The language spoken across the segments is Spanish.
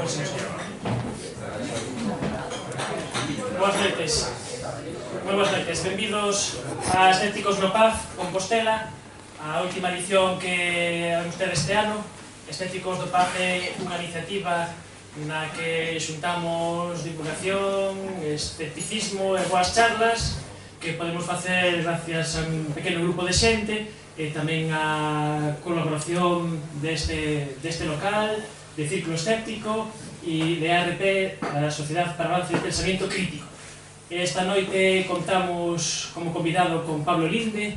Boas noites. Moi boas noites. Benvidos a Estéticos no Paz, Compostela, a última edición que vamos ter este ano. Estéticos do Paz é unha iniciativa na que xuntamos divulgación, esteticismo e boas charlas que podemos facer gracias a un pequeno grupo de xente e tamén a colaboración deste local, de Círculo Escéptico e de ARP, a Sociedade para o Avance do Pensamento Crítico. Esta noite contamos como convidado con Pablo Linde.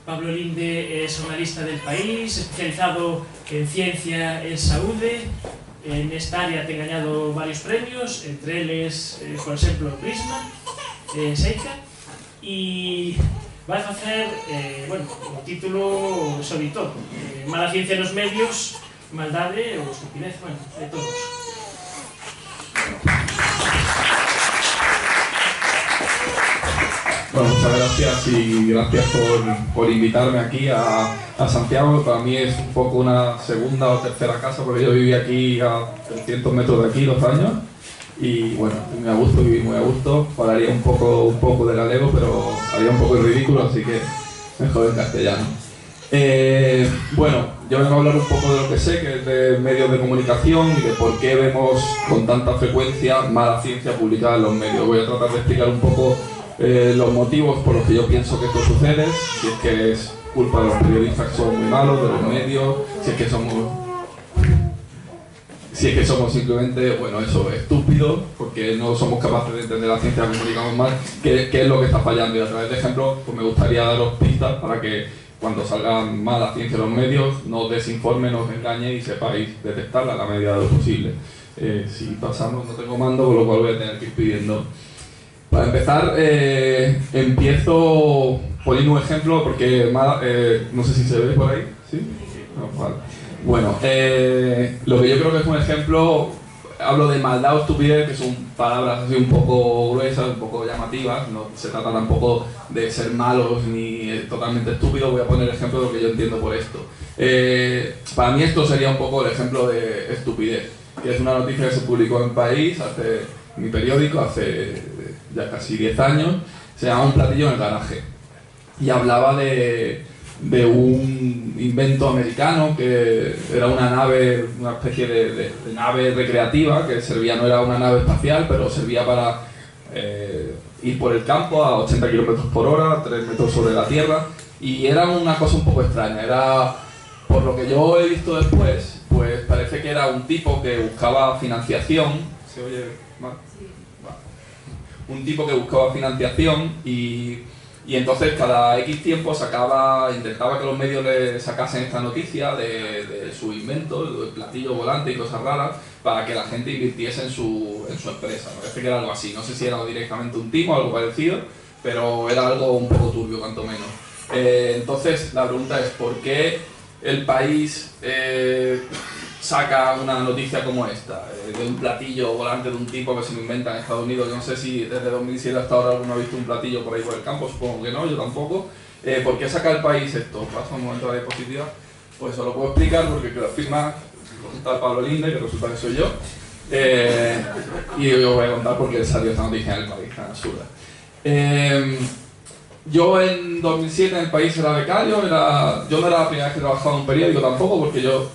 Pablo Linde é xornalista del País, especializado en ciencia e saúde. Nesta área ten gañado varios premios, entre eles, por exemplo, Prisma, Seica, e vai facer, o título sobre todo, Mala ciencia nos medios, maldade ou estupidez, de todos. Bueno, muchas gracias y gracias por invitarme aquí a Santiago. Para mí es un poco una segunda o tercera casa porque yo viví aquí a 300 metros de aquí 2 años y bueno, muy a gusto, viví muy a gusto. Hablaría un poco de galego, pero haría un poco el ridículo, así que mejor en castellano. Bueno, yo vengo a hablar un poco de lo que sé, que es de medios de comunicación y de por qué vemos con tanta frecuencia mala ciencia publicada en los medios. Voy a tratar de explicar un poco los motivos por los que yo pienso que esto sucede, si es que es culpa de los periodistas que son muy malos, de los medios, si es que somos simplemente, bueno, eso, estúpidos, porque no somos capaces de entender la ciencia, comunicamos mal, qué es lo que está fallando. Y a través de ejemplos, pues me gustaría daros pistas para que cuando salga mala ciencia en los medios, no os desinforme, no os engañe y sepáis detectarla a la medida de lo posible. Si pasamos, no tengo mando, con lo cual voy a tener que ir pidiendo. Para empezar, empiezo poniendo un ejemplo porque no sé si se ve por ahí, ¿sí? No, vale. Bueno, lo que yo creo que es un ejemplo, hablo de maldad o estupidez, que son palabras así un poco gruesas, un poco llamativas, no se trata tampoco de ser malos ni totalmente estúpidos. Voy a poner el ejemplo de lo que yo entiendo por esto. Para mí esto sería un poco el ejemplo de estupidez, que es una noticia que se publicó en País, mi periódico, hace ya casi 10 años, se llama Un platillo en el garaje y hablaba de un invento americano que era una nave, una especie de nave recreativa que servía, no era una nave espacial, pero servía para ir por el campo a 80 km/h, 3 metros sobre la Tierra, y era una cosa un poco extraña. Era, por lo que yo he visto después, pues parece que era un tipo que buscaba financiación. ¿Se oye mal? Un tipo que buscaba financiación y entonces cada X tiempo intentaba que los medios le sacasen esta noticia de su invento, el platillo volante y cosas raras, para que la gente invirtiese en su empresa. Me parece que era algo así, no sé si era directamente un timo o algo parecido, pero era algo un poco turbio, cuanto menos. Entonces la pregunta es, ¿por qué el País saca una noticia como esta, de un platillo volante de un tipo que se lo inventa en Estados Unidos? Yo no sé si desde 2007 hasta ahora alguno ha visto un platillo por ahí por el campo, supongo que no, yo tampoco. ¿Por qué saca el País esto? Paso un momento a la diapositiva. Pues eso lo puedo explicar porque lo firma el Pablo Linde, que resulta que soy yo, y yo os voy a contar por qué salió esta noticia en el País tan absurda. Yo en 2007 en el País era becario, yo no era la primera vez que trabajaba en un periódico tampoco, porque yo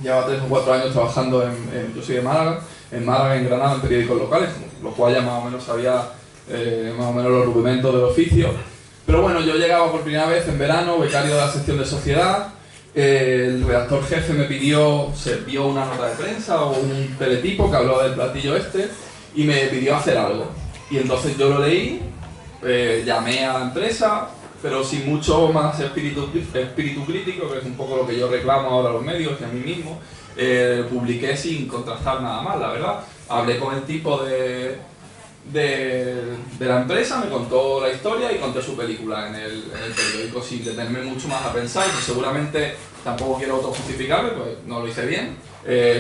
llevaba 3 o 4 años trabajando yo soy de Málaga, en Granada, en periódicos locales, lo cual ya más o menos sabía más o menos los rudimentos del oficio. Pero bueno, yo llegaba por primera vez en verano, becario de la sección de sociedad. El redactor jefe me vio una nota de prensa o un teletipo que hablaba del platillo este y me pidió hacer algo. Y entonces yo lo leí, llamé a la empresa, pero sin mucho más espíritu crítico, que es un poco lo que yo reclamo ahora a los medios y a mí mismo. Publiqué sin contrastar nada más, la verdad. Hablé con el tipo de la empresa, me contó la historia y conté su película en el periódico sin detenerme mucho más a pensar, y seguramente tampoco quiero autojustificarme, pues no lo hice bien.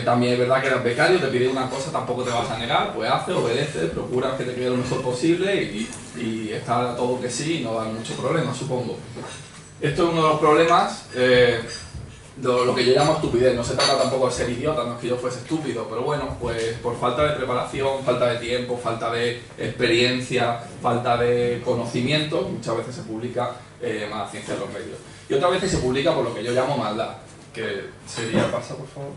También es verdad que eres becario, te pide una cosa, tampoco te vas a negar, pues hace, obedece, procura que te quede lo mejor posible y está a todo que sí y no da mucho problema, supongo. Esto es uno de los problemas lo que yo llamo estupidez. No se trata tampoco de ser idiota, no es que yo fuese estúpido, pero bueno, pues por falta de preparación, falta de tiempo, falta de experiencia, falta de conocimiento, muchas veces se publica mala ciencia en los medios. Y otras veces se publica por lo que yo llamo maldad, que sería... Pasa, por favor.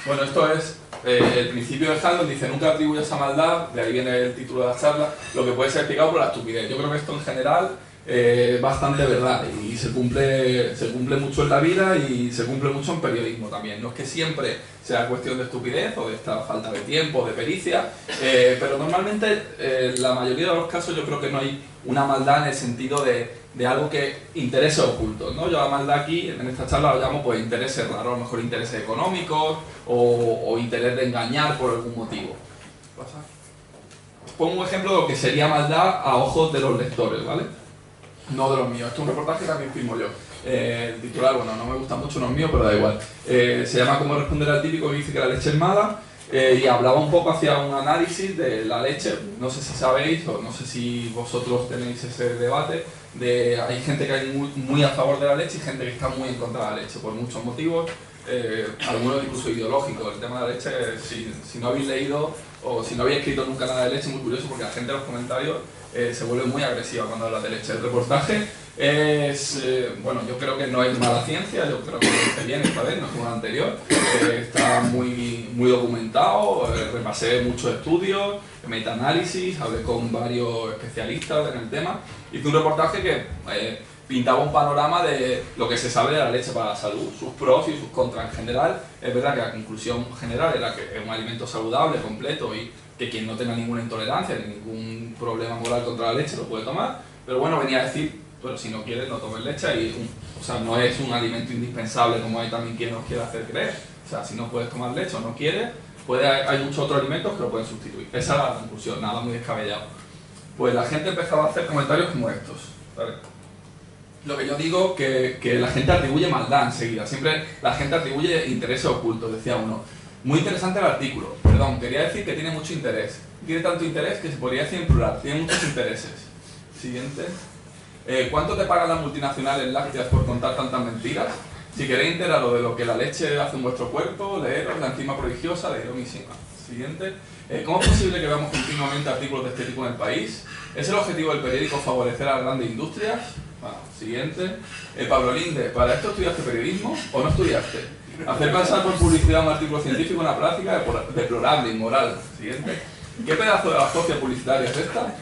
Bueno, esto es el principio de Handel, dice nunca atribuyas a maldad, de ahí viene el título de la charla, lo que puede ser explicado por la estupidez. Yo creo que esto en general es bastante verdad y se cumple mucho en la vida y se cumple mucho en periodismo también. No es que siempre sea cuestión de estupidez o de esta falta de tiempo, de pericia, pero normalmente la mayoría de los casos yo creo que no hay una maldad en el sentido de algo que intereses ocultos, ¿no? Yo la maldad aquí, en esta charla lo llamo pues intereses raros, a lo mejor intereses económicos o interés de engañar por algún motivo. ¿Pasa? Pongo un ejemplo de lo que sería maldad a ojos de los lectores, ¿vale? No de los míos. Esto es un reportaje que también firmo yo. El titular, bueno, no me gusta mucho, no es mío, pero da igual. Se llama Cómo responder al típico que dice que la leche es mala. Y hablaba un poco hacia un análisis de la leche. No sé si sabéis o no sé si vosotros tenéis ese debate. Hay gente que hay muy a favor de la leche y gente que está muy en contra de la leche por muchos motivos. Algunos incluso ideológicos. El tema de la leche, si no habéis leído o si no habéis escrito nunca nada de leche, muy curioso porque la gente en los comentarios se vuelve muy agresiva cuando habla de leche. El reportaje es, bueno, yo creo que no es mala ciencia, yo creo que lo hice bien esta vez, no es como el anterior. Está muy documentado, repasé muchos estudios, metaanálisis, hablé con varios especialistas en el tema. Hice un reportaje que pintaba un panorama de lo que se sabe de la leche para la salud, sus pros y sus contras en general. Es verdad que la conclusión general era que es un alimento saludable, completo y que quien no tenga ninguna intolerancia ni ningún problema moral contra la leche lo puede tomar, pero bueno, venía a decir, pero si no quieres no tomes leche y o sea, no es un alimento indispensable como hay también quien nos quiere hacer creer. O sea, si no puedes tomar leche o no quieres, hay muchos otros alimentos que lo pueden sustituir. Esa es la conclusión, nada muy descabellado. Pues la gente empezaba a hacer comentarios como estos, ¿vale? Lo que yo digo que la gente atribuye maldad enseguida, siempre la gente atribuye intereses ocultos, decía uno. Muy interesante el artículo, perdón, quería decir que tiene mucho interés. Tiene tanto interés que se podría decir en plural, tiene muchos intereses. Siguiente. ¿Cuánto te pagan las multinacionales lácteas por contar tantas mentiras? Si queréis enteraros de lo que la leche hace en vuestro cuerpo, leeros la enzima prodigiosa de Iromisima. Siguiente. ¿Cómo es posible que veamos continuamente artículos de este tipo en el país? ¿Es el objetivo del periódico favorecer a las grandes industrias? Bueno, siguiente. Pablo Linde, ¿para esto estudiaste periodismo o no estudiaste? Hacer pasar por publicidad un artículo científico una práctica deplorable, inmoral. Siguiente. ¿Qué pedazo de agencia publicitaria es esta?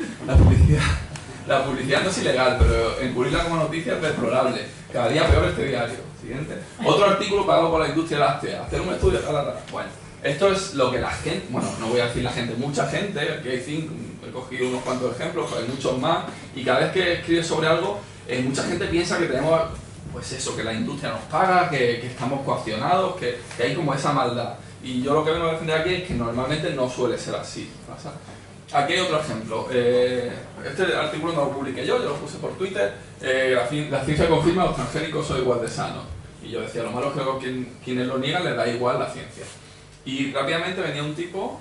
La publicidad no es ilegal, pero encubrirla como noticia es deplorable. Cada día peor este diario. Siguiente. Otro artículo pagado por la industria láctea. Hacer un estudio... Bueno, esto es lo que la gente... Bueno, no voy a decir la gente, mucha gente. Aquí hay 5, he cogido unos cuantos ejemplos, pero hay muchos más. Y cada vez que escribes sobre algo, mucha gente piensa que tenemos... Pues eso, que la industria nos paga, que estamos coaccionados, que hay como esa maldad. Y yo lo que vengo a defender aquí es que normalmente no suele ser así. ¿Pasa? Aquí hay otro ejemplo. Este artículo no lo publiqué yo lo puse por Twitter. La ciencia confirma que los transgénicos son igual de sanos. Y yo decía, lo malo es que quienes lo niegan les da igual la ciencia. Y rápidamente venía un tipo,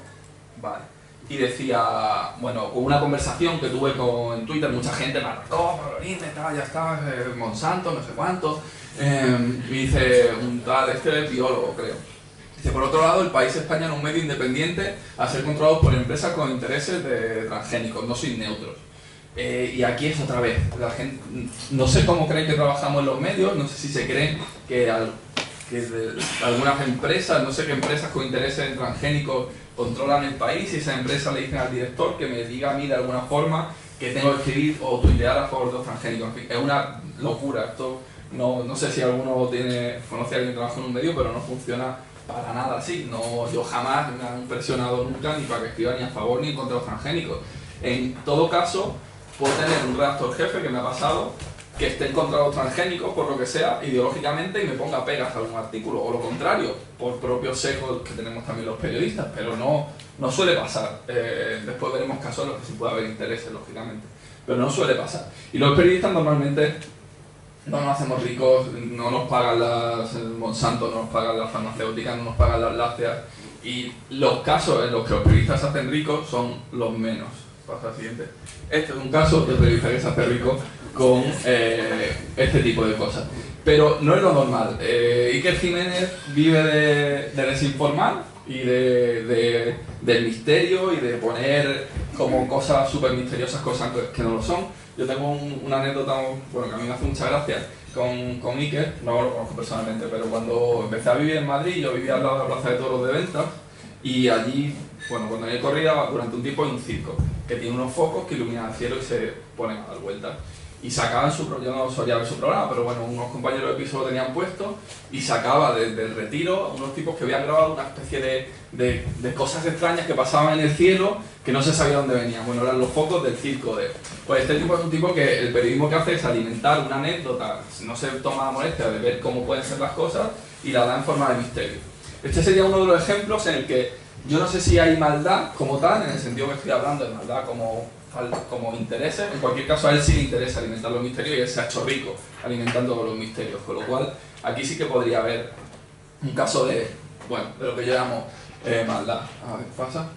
vale, y decía, bueno, con una conversación que tuve en Twitter, mucha gente me atacó, ya está, Monsanto, no sé cuánto, y dice, un tal, este es biólogo, creo. Dice, por otro lado, el país España es un medio independiente a ser controlado por empresas con intereses de transgénicos, no sois neutros. Y aquí es otra vez, la gente, no sé cómo creen que trabajamos en los medios, no sé si se creen que algunas empresas, no sé qué empresas con intereses en transgénicos controlan el país y esas empresas le dicen al director que me diga a mí de alguna forma que tengo que escribir o tuitear a favor de los transgénicos. En fin, es una locura. Esto no sé si alguno conoce a alguien que trabaja en un medio, pero no funciona para nada así. Yo jamás me han presionado nunca ni para que escriba ni a favor ni en contra de los transgénicos. En todo caso, puedo tener un redactor jefe que me ha pasado que esté en contra de los transgénicos, por lo que sea, ideológicamente, y me ponga pegas a algún artículo, o lo contrario, por propios sesgos que tenemos también los periodistas, pero no suele pasar. Después veremos casos en los que sí puede haber intereses, lógicamente, pero no suele pasar. Y los periodistas normalmente no nos hacemos ricos, no nos pagan el Monsanto, no nos pagan las farmacéuticas, no nos pagan las lácteas, y los casos en los que los periodistas se hacen ricos son los menos. pasa al siguiente. Este es un caso de periodista que se hace rico con este tipo de cosas. Pero no es lo normal. Iker Jiménez vive de desinformar y del misterio y de poner como cosas súper misteriosas, cosas que no lo son. Yo tengo una anécdota, bueno, que a mí me hace mucha gracia con Iker, no lo conozco personalmente, pero cuando empecé a vivir en Madrid, yo vivía al lado de la Plaza de Toros de Ventas y allí, bueno, cuando hay corrida, durante un tiempo hay un circo que tiene unos focos que iluminan el cielo y se ponen a dar vueltas. Y sacaban yo no solía ver su programa, pero bueno, unos compañeros de piso lo tenían puesto y sacaba del retiro a unos tipos que habían grabado una especie de cosas extrañas que pasaban en el cielo que no se sabía dónde venían. Bueno, eran los focos del circo. Pues este tipo es un tipo que el periodismo que hace es alimentar una anécdota, no se toma la molestia de ver cómo pueden ser las cosas y la da en forma de misterio. Este sería uno de los ejemplos en el que yo no sé si hay maldad como tal, en el sentido que estoy hablando de maldad como intereses. En cualquier caso a él sí le interesa alimentar los misterios y él se ha hecho rico alimentando los misterios, con lo cual aquí sí que podría haber un caso de lo que yo llamo maldad. A ver, pasa.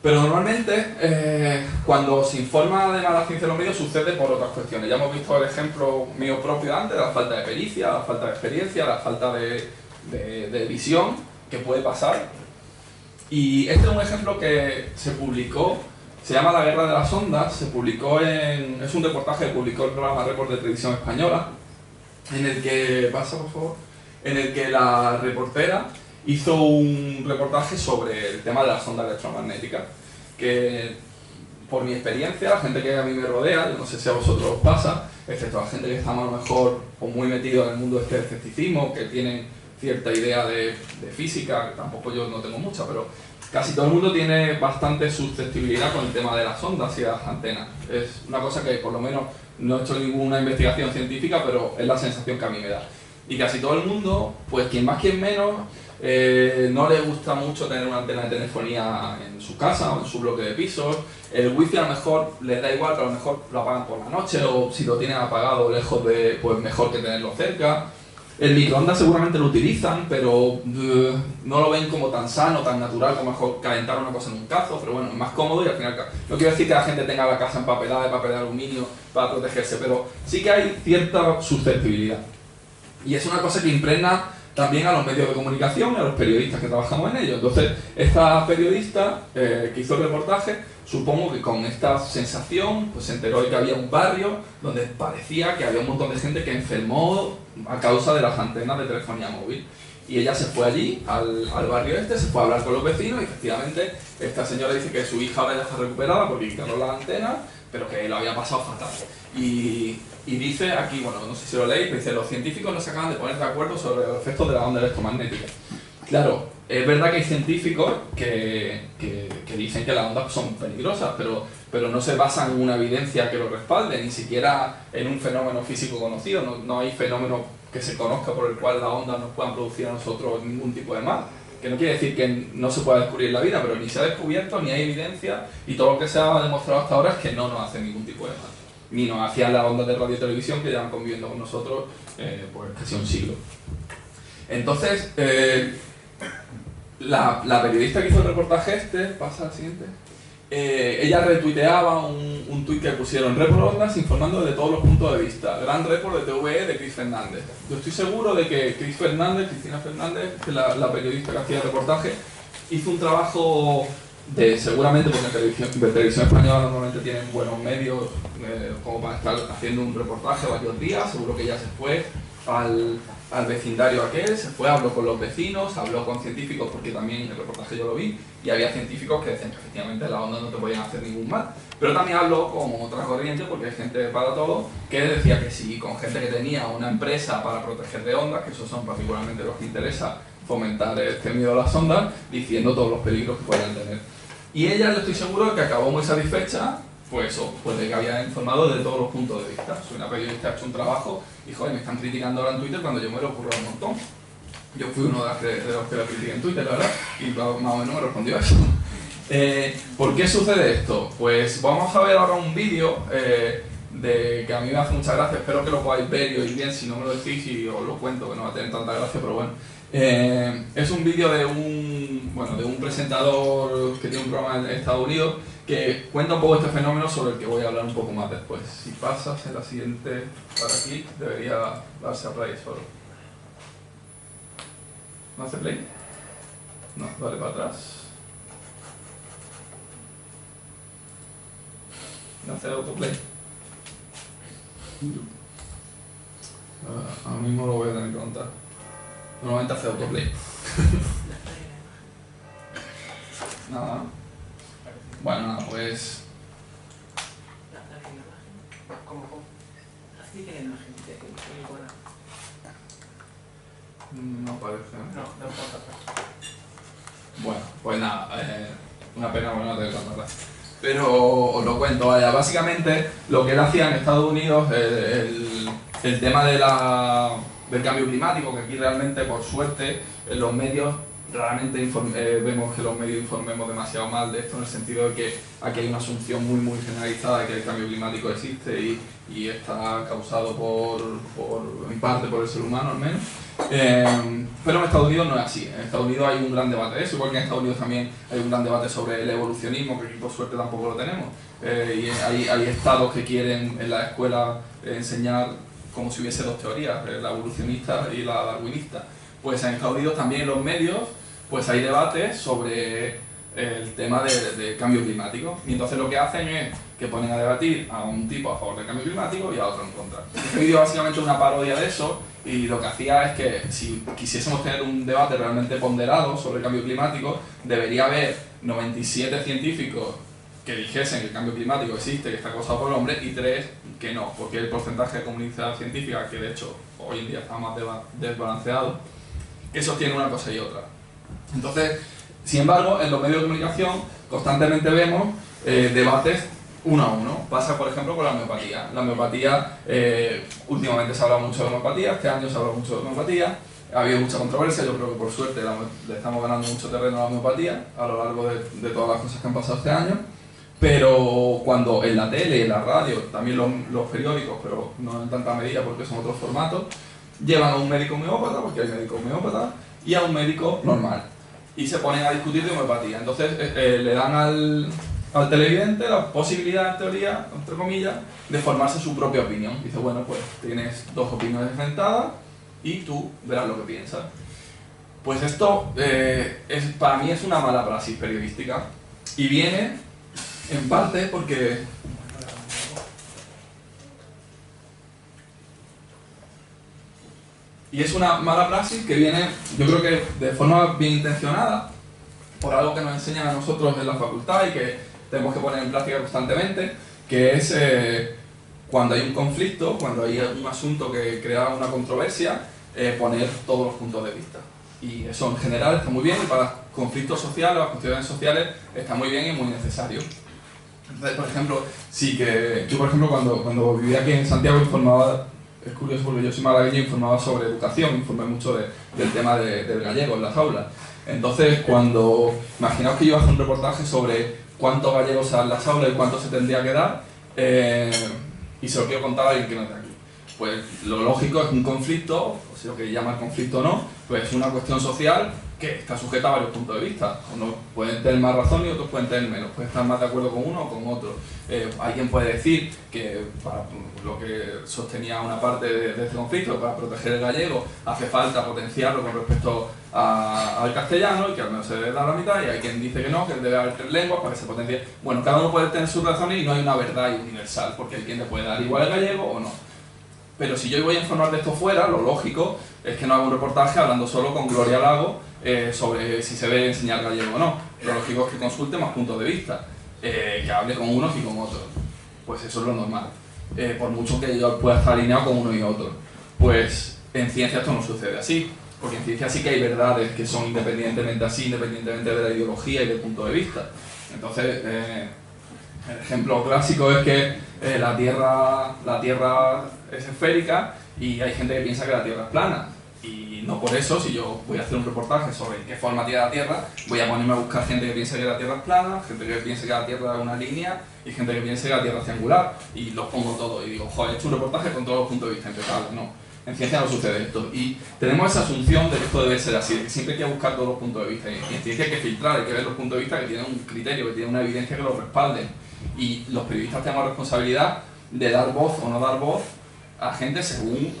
Pero normalmente cuando se informa de mala ciencia en los medios sucede por otras cuestiones. Ya hemos visto el ejemplo mío propio antes, la falta de pericia, la falta de experiencia, la falta de visión que puede pasar. Y este es un ejemplo que se publicó. Se llama La Guerra de las Ondas, es un reportaje que publicó el programa Report de Televisión Española, en el que, en el que la reportera hizo un reportaje sobre el tema de las ondas electromagnéticas, que por mi experiencia, la gente que a mí me rodea, yo no sé si a vosotros os pasa, excepto la gente que está a lo mejor o muy metido en el mundo del escepticismo, que tienen cierta idea de física, que tampoco yo no tengo mucha, pero casi todo el mundo tiene bastante susceptibilidad con el tema de las ondas y las antenas. Es una cosa que por lo menos no he hecho ninguna investigación científica, pero es la sensación que a mí me da. Y casi todo el mundo, pues quien más quien menos, no le gusta mucho tener una antena de telefonía en su casa o en su bloque de pisos. El wifi a lo mejor les da igual, pero a lo mejor lo apagan por la noche, o si lo tienen apagado lejos pues mejor que tenerlo cerca. El microondas seguramente lo utilizan, pero no lo ven como tan sano, tan natural, como mejor calentar una cosa en un cazo, pero bueno, es más cómodo y al final no quiero decir que la gente tenga la casa empapelada de papel de aluminio para protegerse, pero sí que hay cierta susceptibilidad. Y es una cosa que impregna también a los medios de comunicación y a los periodistas que trabajamos en ellos. Entonces, esta periodista que hizo el reportaje, supongo que con esta sensación, pues se enteró de que había un barrio donde parecía que había un montón de gente que enfermó a causa de las antenas de telefonía móvil. Y ella se fue allí, al barrio este, se fue a hablar con los vecinos y efectivamente esta señora dice que su hija ahora ya está recuperada porque quitaron las antenas, pero que lo había pasado fatal. Y dice aquí, bueno, no sé si lo leéis, dice: los científicos no se acaban de poner de acuerdo sobre los efectos de la onda electromagnética. Claro, es verdad que hay científicos que dicen que las ondas son peligrosas, pero no se basan en una evidencia que lo respalde, ni siquiera en un fenómeno físico conocido. No hay fenómeno que se conozca por el cual las ondas nos puedan producir a nosotros ningún tipo de mal. Que no quiere decir que no se pueda descubrir en la vida, pero ni se ha descubierto, ni hay evidencia, y todo lo que se ha demostrado hasta ahora es que no nos hace ningún tipo de mal. Ni nos hacían las ondas de radio y televisión que llevan conviviendo con nosotros pues casi un siglo. Entonces, la periodista que hizo el reportaje pasa al siguiente, ella retuiteaba un tuit que pusieron: Report Ondas informando de todos los puntos de vista, gran report de TVE de Cris Fernández. Yo estoy seguro de que Cristina Fernández, que la periodista que hacía el reportaje, hizo un trabajo seguramente porque en televisión española normalmente tienen buenos medios como para estar haciendo un reportaje varios días. Seguro que ella se fue al vecindario aquel, se fue, habló con los vecinos, habló con científicos, porque también el reportaje yo lo vi, y había científicos que decían que efectivamente las ondas no te podían hacer ningún mal. Pero también habló con otra corriente, porque hay gente para todo, que decía que sí, con gente que tenía una empresa para proteger de ondas, que esos son particularmente los que interesa fomentar este miedo a las ondas, diciendo todos los peligros que pueden tener. Y ella, yo estoy seguro, que acabó muy satisfecha, pues eso, pues de que había informado desde todos los puntos de vista. Soy una periodista, he hecho un trabajo y joder, me están criticando ahora en Twitter cuando yo me lo ocurro un montón. Yo fui uno de los que la critiqué en Twitter, la verdad, y más o menos me respondió a eso. ¿Por qué sucede esto? Pues vamos a ver ahora un vídeo que a mí me hace mucha gracia, espero que lo podáis ver y oír bien, si no me lo decís y os lo cuento, que no va a tener tanta gracia, pero bueno. Es un vídeo de un presentador que tiene un programa en Estados Unidos, que cuenta un poco este fenómeno sobre el que voy a hablar un poco más después. Si pasas en la siguiente para aquí, debería darse a play solo. ¿No hace play? No, dale para atrás. ¿No hace autoplay? Ahora mismo lo voy a tener que contar. Normalmente hace autoplay. Nada. Bueno, nada, pues... ¿Cómo? Así que la imagen. No parece. No importa. Bueno, pues nada, una pena, bueno, no tengo que contarla. Pero os lo cuento, vaya, básicamente lo que él hacía en Estados Unidos, el tema del cambio climático, que aquí realmente, por suerte, en los medios realmente vemos que los medios informemos demasiado mal de esto, en el sentido de que aquí hay una asunción muy generalizada de que el cambio climático existe y está causado en parte por el ser humano al menos. Pero en Estados Unidos no es así. En Estados Unidos hay un gran debate de eso, igual que en Estados Unidos también hay un gran debate sobre el evolucionismo, que aquí por suerte tampoco lo tenemos. Y hay estados que quieren en la escuela enseñar como si hubiese dos teorías, la evolucionista y la darwinista. Pues en Estados Unidos también en los medios pues hay debates sobre el tema del cambio climático. Y entonces lo que hacen es que ponen a debatir a un tipo a favor del cambio climático y a otro en contra. Este vídeo básicamente es una parodia de eso, y lo que hacía es que si quisiésemos tener un debate realmente ponderado sobre el cambio climático, debería haber 97 científicos que dijesen que el cambio climático existe, que está causado por el hombre, y 3 que no, porque el porcentaje de comunidad científica, que de hecho hoy en día está más desbalanceado, que sostiene una cosa y otra. Entonces, sin embargo, en los medios de comunicación constantemente vemos debates uno a uno. Pasa, por ejemplo, con la homeopatía. La homeopatía, últimamente se habla mucho de homeopatía, este año se habla mucho de homeopatía, ha habido mucha controversia, yo creo que por suerte le estamos ganando mucho terreno a la homeopatía a lo largo de todas las cosas que han pasado este año, pero cuando en la tele, en la radio, también los periódicos, pero no en tanta medida porque son otros formatos, llevan a un médico homeópata, porque hay médico homeópata, y a un médico normal, y se ponen a discutir de homeopatía. Entonces le dan al televidente la posibilidad, en teoría, entre comillas, de formarse su propia opinión. Dice, bueno, pues tienes dos opiniones enfrentadas y tú verás lo que piensas. Pues esto para mí es una mala praxis periodística, y viene en parte porque es una mala praxis que viene, yo creo que de forma bien intencionada, por algo que nos enseñan a nosotros en la facultad y que tenemos que poner en práctica constantemente, que es cuando hay un conflicto, cuando hay un asunto que crea una controversia, poner todos los puntos de vista. Y eso en general está muy bien, y para conflictos sociales, las cuestiones sociales, está muy bien y muy necesario. Entonces, por ejemplo, yo por ejemplo cuando vivía aquí en Santiago informaba, es curioso porque yo soy malagueño, informaba sobre educación, informé mucho del tema del gallego en las aulas. Entonces, imaginaos que yo hago un reportaje sobre cuántos gallegos se dan en las aulas y cuánto se tendría que dar, y se lo quiero contar a alguien que no esté aquí. Pues lo lógico es un conflicto, o si lo que llama el conflicto o no, pues es una cuestión social que está sujeta a varios puntos de vista. Unos pueden tener más razón y otros pueden tener menos, pueden estar más de acuerdo con uno o con otro. Hay quien puede decir que para lo que sostenía una parte de este conflicto, para proteger el gallego, hace falta potenciarlo con respecto al castellano, y que al menos se debe dar la mitad, y hay quien dice que no, que debe haber 3 lenguas para que se potencie. Bueno, cada uno puede tener sus razones y no hay una verdad universal, porque hay quien le puede dar igual el gallego o no. Pero si yo voy a informar de esto fuera, lo lógico es que no haga un reportaje hablando solo con Gloria Lago sobre si se debe enseñar gallego o no. Lo lógico es que consulte más puntos de vista, que hable con unos y con otros. Pues eso es lo normal. Por mucho que yo pueda estar alineado con uno y otro. Pues en ciencia esto no sucede así, porque en ciencia sí que hay verdades que son independientemente así, independientemente de la ideología y del punto de vista. Entonces, el ejemplo clásico es que la Tierra es esférica y hay gente que piensa que la Tierra es plana. Y no por eso, si yo voy a hacer un reportaje sobre qué forma tiene la Tierra, voy a ponerme a buscar gente que piensa que la Tierra es plana, gente que piensa que la Tierra es una línea y gente que piensa que la Tierra es triangular. Y los pongo todos y digo, joder, he hecho un reportaje con todos los puntos de vista impecables. No. En ciencia no sucede esto. Y tenemos esa asunción de que esto debe ser así, de que siempre hay que buscar todos los puntos de vista. Y en ciencia hay que filtrar, hay que ver los puntos de vista que tienen un criterio, que tienen una evidencia que los respalden. Y los periodistas tenemos responsabilidad de dar voz o no dar voz a gente según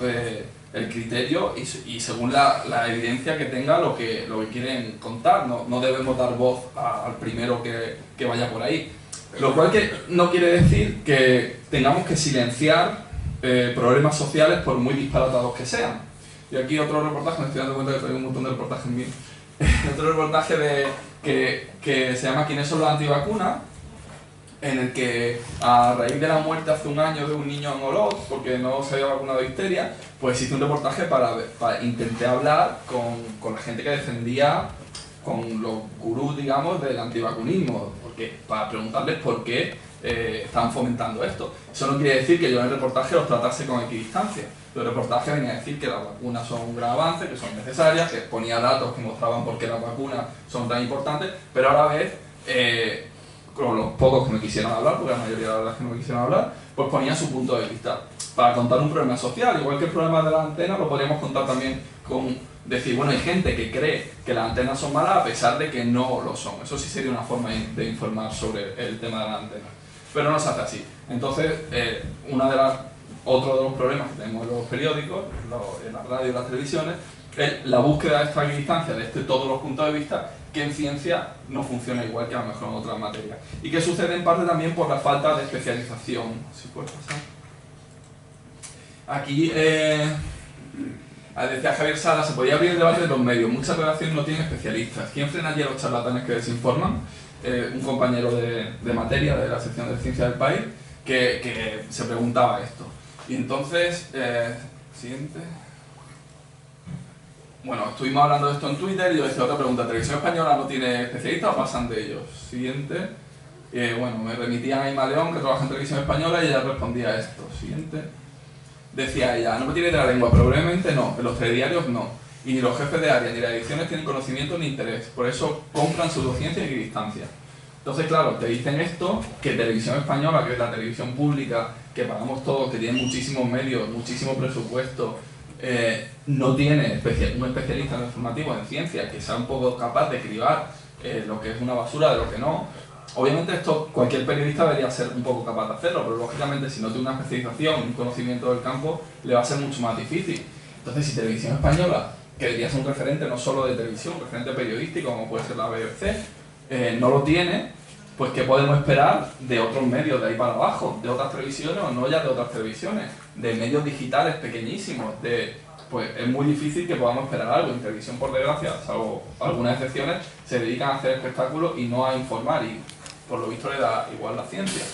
el criterio y según la evidencia que tenga lo que quieren contar. No debemos dar voz al primero que vaya por ahí. Lo cual que no quiere decir que tengamos que silenciar problemas sociales por muy disparatados que sean. Y aquí otro reportaje, me estoy dando cuenta que traigo un montón de reportajes míos. Otro reportaje que se llama ¿Quiénes son los antivacunas?, en el que a raíz de la muerte hace un año de un niño en Olot, porque no se había vacunado de difteria, pues hice un reportaje para intentar hablar con la gente que defendía, con los gurús, digamos, del antivacunismo, para preguntarles por qué estaban fomentando esto. Eso no quiere decir que yo en el reportaje los tratase con equidistancia. El reportaje venía a decir que las vacunas son un gran avance, que son necesarias, que ponía datos que mostraban por qué las vacunas son tan importantes, pero a la vez, con los pocos que me quisieron hablar, porque la mayoría de las verdad que no me quisieron hablar, pues ponía su punto de vista. Para contar un problema social, igual que el problema de la antena, lo podríamos contar también con decir, bueno, hay gente que cree que las antenas son malas a pesar de que no lo son. Eso sí sería una forma de informar sobre el tema de la antena. Pero no se hace así. Entonces, otro de los problemas que tenemos en los periódicos, en la radio y las televisiones, es la búsqueda de esta equidistancia, de todos los puntos de vista, que en ciencia no funciona igual que a lo mejor en otras materias. Y que sucede en parte también por la falta de especialización. Si puedes pasar. Aquí, decía Javier Sala, se podía abrir el debate de los medios. Muchas redacciones no tienen especialistas. ¿Quién frena allí a los charlatanes que desinforman? Un compañero de materia de la sección de ciencia del país que se preguntaba esto. Y entonces, siguiente. Bueno, estuvimos hablando de esto en Twitter y yo decía otra pregunta. ¿Televisión Española no tiene especialistas o pasan de ellos? Siguiente. Bueno, me remitían a Ima León, que trabaja en Televisión Española, y ella respondía a esto. Siguiente. Decía ella, no me tiene de la lengua, probablemente no, en los telediarios no. Y ni los jefes de área ni las ediciones tienen conocimiento ni interés. Por eso compran pseudociencia y equidistancia. Entonces, claro, te dicen esto, que Televisión Española, que es la televisión pública, que pagamos todos, que tiene muchísimos medios, muchísimo presupuesto, no tiene un especialista en el informativo en ciencia que sea un poco capaz de cribar lo que es una basura de lo que no. Obviamente esto cualquier periodista debería ser un poco capaz de hacerlo, pero lógicamente si no tiene una especialización, un conocimiento del campo, le va a ser mucho más difícil. Entonces, si Televisión Española, que debería ser un referente no solo de televisión, un referente periodístico como puede ser la BBC, no lo tiene, pues ¿qué podemos esperar de otros medios de ahí para abajo? De otras televisiones o no ya de otras televisiones, de medios digitales pequeñísimos, pues es muy difícil que podamos esperar algo. En televisión, por desgracia, salvo algunas excepciones, se dedican a hacer espectáculos y no a informar, y por lo visto le da igual la ciencia.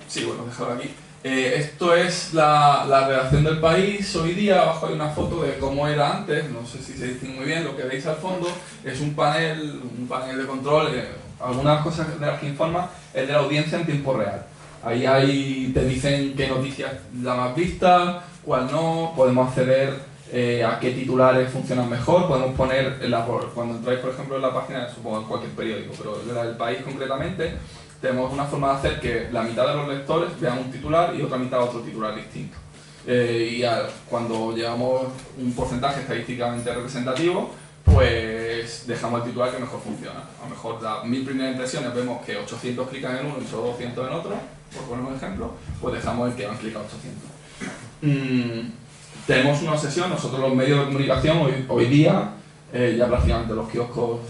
Sí, bueno, dejarlo aquí. Esto es la redacción del País hoy día. Abajo hay una foto de cómo era antes, no sé si se distingue muy bien. Lo que veis al fondo es un panel de control. Algunas cosas de las que informa es de la audiencia en tiempo real. Ahí te dicen qué noticias la más vista, cuál no, podemos acceder a qué titulares funcionan mejor, podemos poner, cuando entráis por ejemplo en la página, supongo en cualquier periódico, pero en la del País concretamente, tenemos una forma de hacer que la mitad de los lectores vean un titular y otra mitad otro titular distinto. Cuando llevamos un porcentaje estadísticamente representativo, pues dejamos el titular que mejor funciona. A lo mejor de 1000 primeras impresiones vemos que 800 clican en uno y solo 200 en otro, por poner un ejemplo, pues dejamos el que han clicado 800. Tenemos una obsesión, nosotros los medios de comunicación hoy día, ya prácticamente los kioscos,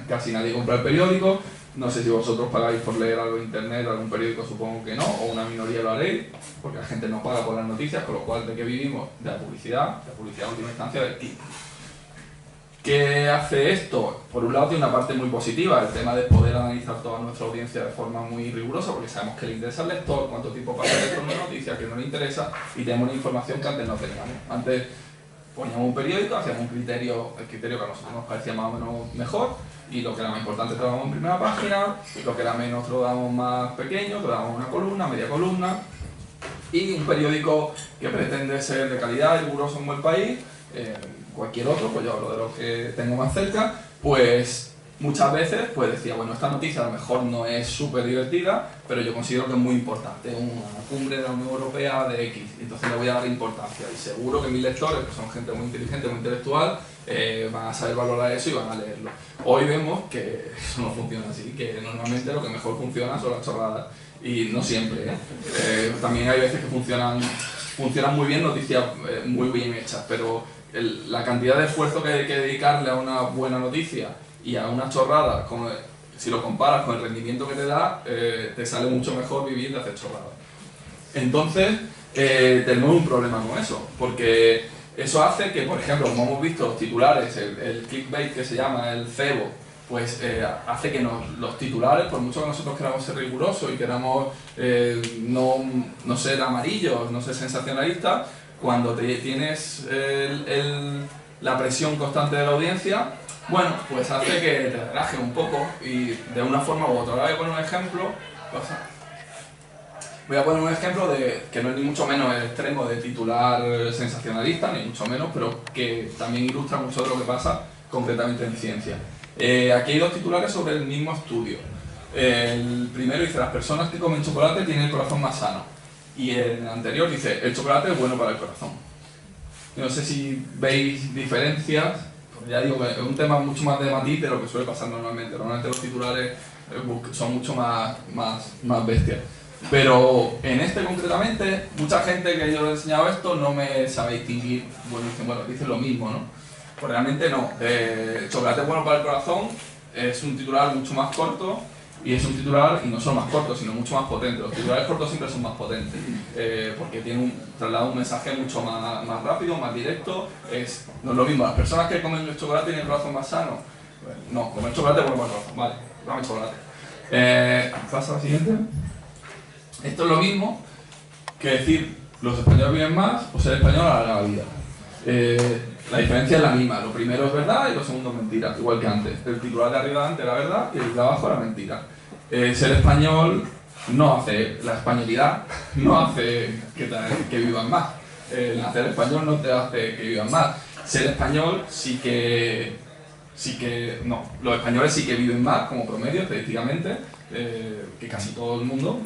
casi nadie compra el periódico. No sé si vosotros pagáis por leer algo en internet, algún periódico, supongo que no, o una minoría lo haréis, porque la gente no paga por las noticias, con lo cual, ¿de qué vivimos? De la publicidad en última instancia del tipo. ¿Qué hace esto? Por un lado tiene una parte muy positiva, el tema de poder analizar toda nuestra audiencia de forma muy rigurosa, porque sabemos que le interesa al lector, cuánto tiempo pasa el lector en una noticia, que no le interesa, y tenemos una información que antes no teníamos. Antes poníamos un periódico, hacíamos el criterio que a nosotros nos parecía más o menos mejor, y lo que era más importante lo dábamos en primera página, lo que era menos lo dábamos más pequeño, lo dábamos una columna, media columna, y un periódico que pretende ser de calidad y riguroso como El País, cualquier otro, pues yo hablo de lo que tengo más cerca, pues muchas veces pues decía, bueno, esta noticia a lo mejor no es súper divertida, pero yo considero que es muy importante, una cumbre de la Unión Europea de X, entonces le voy a dar importancia y seguro que mis lectores, que son gente muy inteligente, muy intelectual, van a saber valorar eso y van a leerlo. Hoy vemos que eso no funciona así, que normalmente lo que mejor funciona son las chorradas, y no siempre, también hay veces que funcionan muy bien noticias muy bien hechas, pero la cantidad de esfuerzo que hay que dedicarle a una buena noticia y a una chorrada, si lo comparas con el rendimiento que te da, te sale mucho mejor vivir de hacer chorradas. Entonces, tenemos un problema con eso, porque eso hace que, por ejemplo, como hemos visto, los titulares, el clickbait que se llama, el cebo, pues hace que los titulares, por mucho que nosotros queramos ser rigurosos y queramos no ser amarillos, no ser sensacionalistas, cuando tienes la presión constante de la audiencia, bueno, pues hace que te relajes un poco y de una forma u otra. Ahora voy a poner un ejemplo. Voy a poner un ejemplo que no es ni mucho menos el extremo de titular sensacionalista, ni mucho menos, pero que también ilustra mucho de lo que pasa concretamente en ciencia. Aquí hay dos titulares sobre el mismo estudio. El primero dice, las personas que comen chocolate tienen el corazón más sano. Y el anterior dice, el chocolate es bueno para el corazón. No sé si veis diferencias, pues ya digo que es un tema mucho más de matiz de lo que suele pasar normalmente. Normalmente los titulares son mucho más bestias. Pero en este concretamente, mucha gente que yo le he enseñado esto no me sabe distinguir. Bueno, dicen lo mismo, ¿no? Pues realmente no. El chocolate es bueno para el corazón es un titular mucho más corto y es un titular, y no solo más corto, sino mucho más potente. Los titulares cortos siempre son más potentes porque trasladan un mensaje mucho más rápido, más directo. No es lo mismo, las personas que comen el chocolate tienen el corazón más sano. Pues, no, comer chocolate es bueno para el corazón, vale, dame chocolate. Pasa a la siguiente. Esto es lo mismo que decir los españoles viven más o ser español alarga la vida. La diferencia es la misma, lo primero es verdad y lo segundo es mentira, igual que antes. El titular de arriba antes era verdad y el de abajo era mentira. Ser español no hace, la españolidad no hace que vivan más. Nacer español no te hace que vivan más. Ser español no, los españoles sí que viven más como promedio estadísticamente, que casi todo el mundo,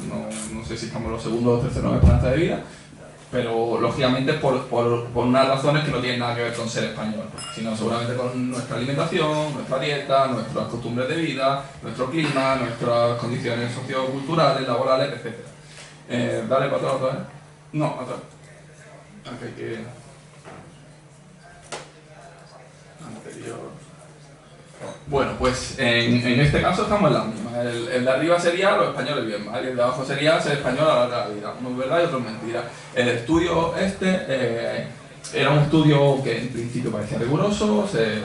no sé si estamos los segundos o terceros en esperanza de vida, pero lógicamente por unas razones que no tienen nada que ver con ser español, sino seguramente con nuestra alimentación, nuestra dieta, nuestras costumbres de vida, nuestro clima, nuestras condiciones socioculturales, laborales, etc. Dale para atrás otra vez. No, atrás. Okay, anterior. Bueno, pues en este caso estamos en la misma. El de arriba sería los españoles viven mal y el de abajo sería ser español a la larga vida. Uno es verdad y otro es mentira. El estudio era un estudio que en principio parecía riguroso, se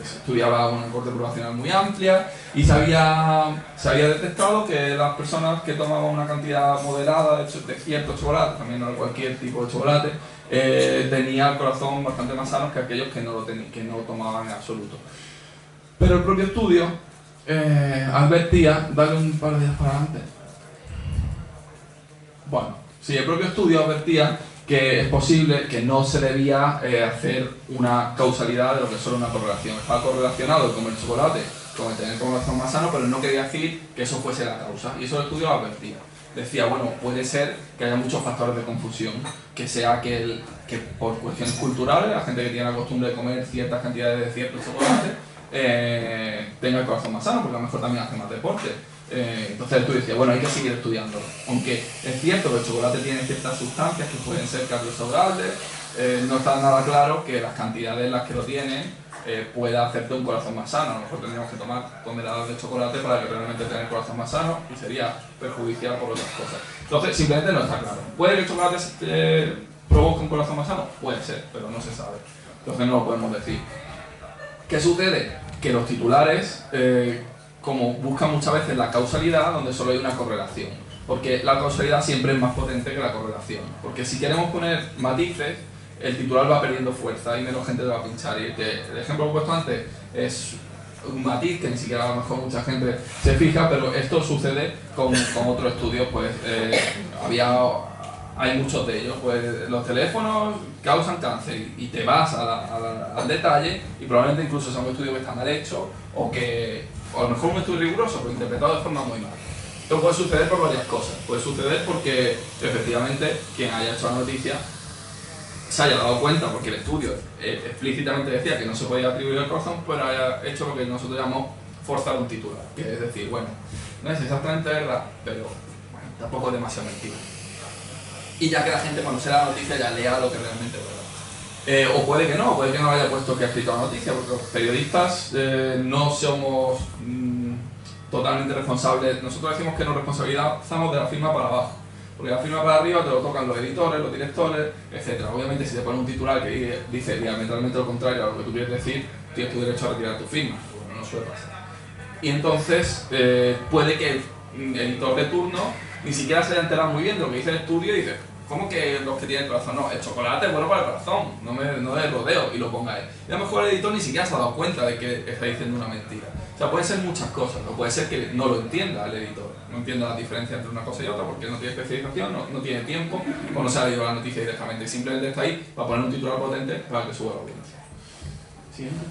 estudiaba una corte poblacional muy amplia y se había detectado que las personas que tomaban una cantidad moderada de ciertos chocolates, también no cualquier tipo de chocolate, tenían el corazón bastante más sano que aquellos que no lo tomaban en absoluto. Pero el propio estudio advertía, dale un par de días para adelante. Bueno, sí, el propio estudio advertía que es posible que no se debía hacer una causalidad de lo que es solo una correlación. Estaba correlacionado el comer chocolate con el tener el corazón más sano, pero no quería decir que eso fuese la causa. Y eso el estudio lo advertía. Decía, bueno, puede ser que haya muchos factores de confusión, que sea que por cuestiones culturales, la gente que tiene la costumbre de comer ciertas cantidades de ciertos chocolates, tenga el corazón más sano, porque a lo mejor también hace más deporte. Entonces tú decías, bueno, hay que seguir estudiándolo. Aunque es cierto que el chocolate tiene ciertas sustancias que pueden ser cardiosaludables, no está nada claro que las cantidades en las que lo tienen pueda hacerte un corazón más sano. A lo mejor tendríamos que tomar toneladas de chocolate para que realmente tenga el corazón más sano y sería perjudicial por otras cosas. Entonces simplemente no está claro. ¿Puede que el chocolate provoque un corazón más sano? Puede ser, pero no se sabe. Entonces no lo podemos decir. ¿Qué sucede? Que los titulares, como buscan muchas veces la causalidad, donde solo hay una correlación. Porque la causalidad siempre es más potente que la correlación. Porque si queremos poner matices, el titular va perdiendo fuerza y menos gente le va a pinchar. Y el ejemplo que he puesto antes es un matiz que ni siquiera a lo mejor mucha gente se fija, pero esto sucede con otros estudios. Pues había hay muchos de ellos. Pues los teléfonos causan cáncer y te vas al detalle y probablemente incluso sea un estudio que está mal hecho o a lo mejor un estudio riguroso pero interpretado de forma muy mala. Esto puede suceder por varias cosas. Puede suceder porque efectivamente quien haya hecho la noticia se haya dado cuenta, porque el estudio explícitamente decía que no se podía atribuir al corazón, pero haya hecho lo que nosotros llamamos forzar un titular, que es decir, bueno, no es exactamente verdad, pero bueno, tampoco es demasiado mentira. Y ya que la gente cuando se da la noticia ya lea lo que realmente es verdad. O puede que no haya puesto que ha escrito la noticia, porque los periodistas no somos totalmente responsables. Nosotros decimos que nos responsabilizamos de la firma para abajo. Porque la firma para arriba te lo tocan los editores, los directores, etc. Obviamente si te pones un titular que dice diametralmente lo contrario a lo que tú quieres decir, tienes tu derecho a retirar tu firma. Bueno, no suele pasar. Y entonces puede que el editor de turno ni siquiera se haya enterado muy bien de lo que dice el estudio y dice, ¿cómo que los que tienen corazón? No, el chocolate es bueno para el corazón, no es rodeo, y lo pongáis. Y a lo mejor el editor ni siquiera se ha dado cuenta de que está diciendo una mentira. O sea, pueden ser muchas cosas, o puede ser que no lo entienda el editor, no entienda la diferencia entre una cosa y otra porque no tiene especialización, no tiene tiempo, o no se ha leído la noticia directamente, y simplemente está ahí para poner un titular potente para que suba la audiencia. ¿Siguiente?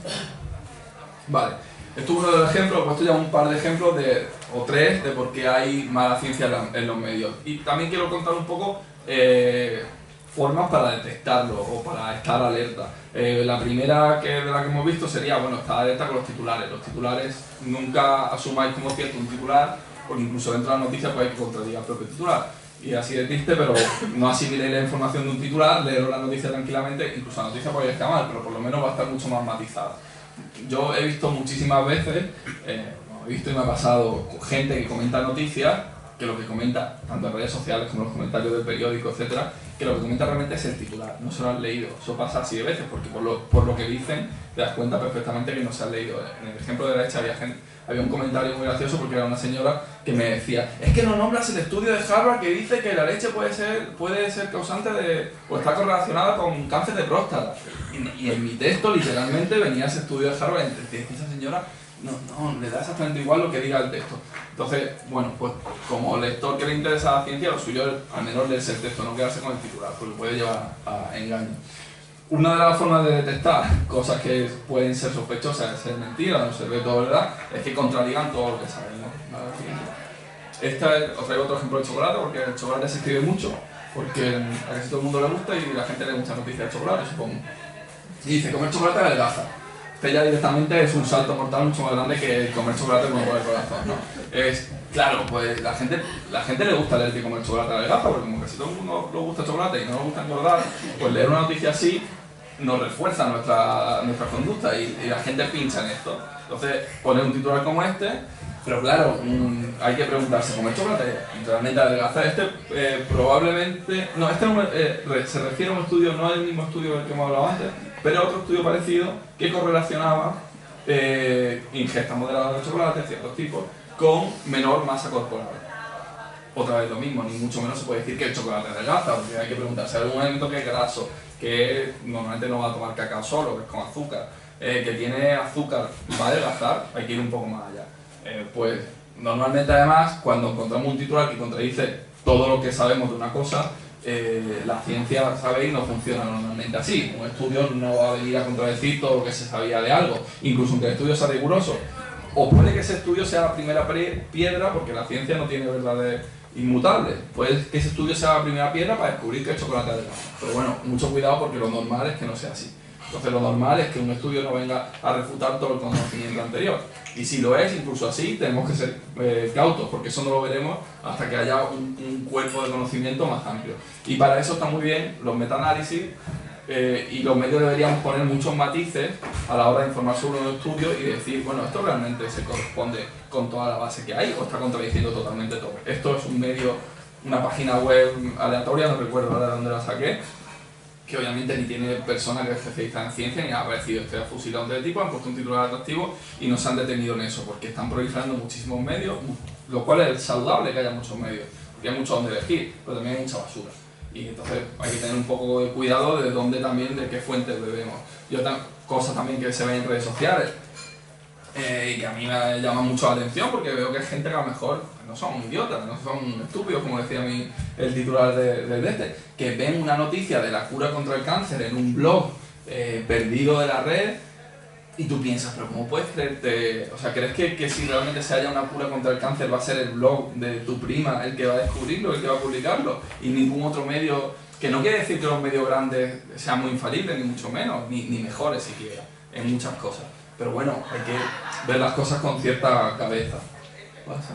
Vale, esto es uno de los ejemplos, he puesto ya un par de ejemplos, o tres, de por qué hay mala ciencia en los medios. Y también quiero contar un poco formas para detectarlo o para estar alerta. La primera de la que hemos visto sería, bueno, estar alerta con los titulares. Los titulares, nunca asumáis como cierto un titular, porque incluso dentro de la noticia puede que contradiga el propio titular. Y así de triste, pero no asimiléis la información de un titular, leeros la noticia tranquilamente, incluso la noticia puede estar mal, pero por lo menos va a estar mucho más matizada. Yo he visto muchísimas veces, he visto y me ha pasado gente que comenta noticias, que lo que comenta, tanto en redes sociales como en los comentarios del periódico, etcétera, que lo que comenta realmente es el titular, no se lo han leído. Eso pasa así de veces, porque por lo que dicen te das cuenta perfectamente que no se han leído. En el ejemplo de la derecha había un comentario muy gracioso porque era una señora que me decía, es que no nombras el estudio de Harvard que dice que la leche puede ser causante o está correlacionada con cáncer de próstata. Y en mi texto literalmente venía ese estudio de Harvard y esa señora no, le da exactamente igual lo que diga el texto. Entonces, bueno, pues como lector que le interesa la ciencia, lo suyo es al menos leerse el texto, no quedarse con el titular, porque puede llevar a engaño. Una de las formas de detectar cosas que pueden ser sospechosas de ser mentiras, no ser de todo verdad, es que contradigan todo lo que sabemos. Os traigo otro ejemplo de chocolate, porque el chocolate se escribe mucho, porque a casi todo el mundo le gusta y a la gente le gusta noticias de chocolate, supongo. Y dice, comer chocolate adelgaza. Este ya directamente es un salto mortal mucho más grande que comer chocolate como por el corazón, ¿no? Claro, pues la gente le gusta leer que comer chocolate adelgaza, porque como casi todo el mundo le gusta chocolate y no le gusta engordar, pues leer una noticia así nos refuerza nuestra conducta y la gente pincha en esto. Entonces, poner un titular como este, pero claro, hay que preguntarse, ¿comer chocolate realmente adelgaza? Probablemente... No, se refiere a un estudio, no es el mismo estudio del que hemos hablado antes, pero otro estudio parecido que correlacionaba ingesta moderada de chocolate de ciertos tipos con menor masa corporal. Otra vez lo mismo, ni mucho menos se puede decir que el chocolate adelgaza, porque hay que preguntarse, algún alimento que es graso, que normalmente no va a tomar cacao solo, que es con azúcar, que tiene azúcar, va a adelgazar, hay que ir un poco más allá. Pues normalmente además, cuando encontramos un titular que contradice todo lo que sabemos de una cosa, la ciencia, sabéis, no funciona normalmente así. Un estudio no va a venir a contradecir todo lo que se sabía de algo, incluso aunque el estudio sea riguroso. O puede que ese estudio sea la primera piedra, porque la ciencia no tiene verdades inmutables. Puede que ese estudio sea la primera piedra para descubrir que el chocolate adelgaza. Pero bueno, mucho cuidado porque lo normal es que no sea así. Entonces lo normal es que un estudio no venga a refutar todo el conocimiento anterior. Y si lo es, incluso así, tenemos que ser cautos, porque eso no lo veremos hasta que haya un cuerpo de conocimiento más amplio. Y para eso están muy bien los metaanálisis, y los medios deberíamos poner muchos matices a la hora de informar sobre un estudio y decir, bueno, esto realmente se corresponde con toda la base que hay o está contradiciendo totalmente todo. Esto es un medio, una página web aleatoria, no recuerdo ahora de dónde la saqué, que obviamente ni tiene personas que especializan en ciencia ni ha aparecido este fusilado de tipo, han puesto un titular atractivo y no se han detenido en eso, porque están proliferando muchísimos medios, lo cual es saludable que haya muchos medios, porque hay mucho donde elegir, pero también hay mucha basura. Y entonces hay que tener un poco de cuidado de dónde también, de qué fuentes bebemos. Y otra cosa también que se ve en redes sociales, y que a mí me llama mucho la atención, porque veo que hay gente que a lo mejor no son idiotas, no son estúpidos, como decía el titular del este, que ven una noticia de la cura contra el cáncer en un blog perdido de la red y tú piensas, pero ¿cómo puedes creerte? O sea, ¿crees que si realmente se haya una cura contra el cáncer va a ser el blog de tu prima el que va a descubrirlo, el que va a publicarlo? Y ningún otro medio, que no quiere decir que los medios grandes sean muy infalibles, ni mucho menos, ni mejores siquiera, en muchas cosas. Pero bueno, hay que ver las cosas con cierta cabeza. ¿Pasa?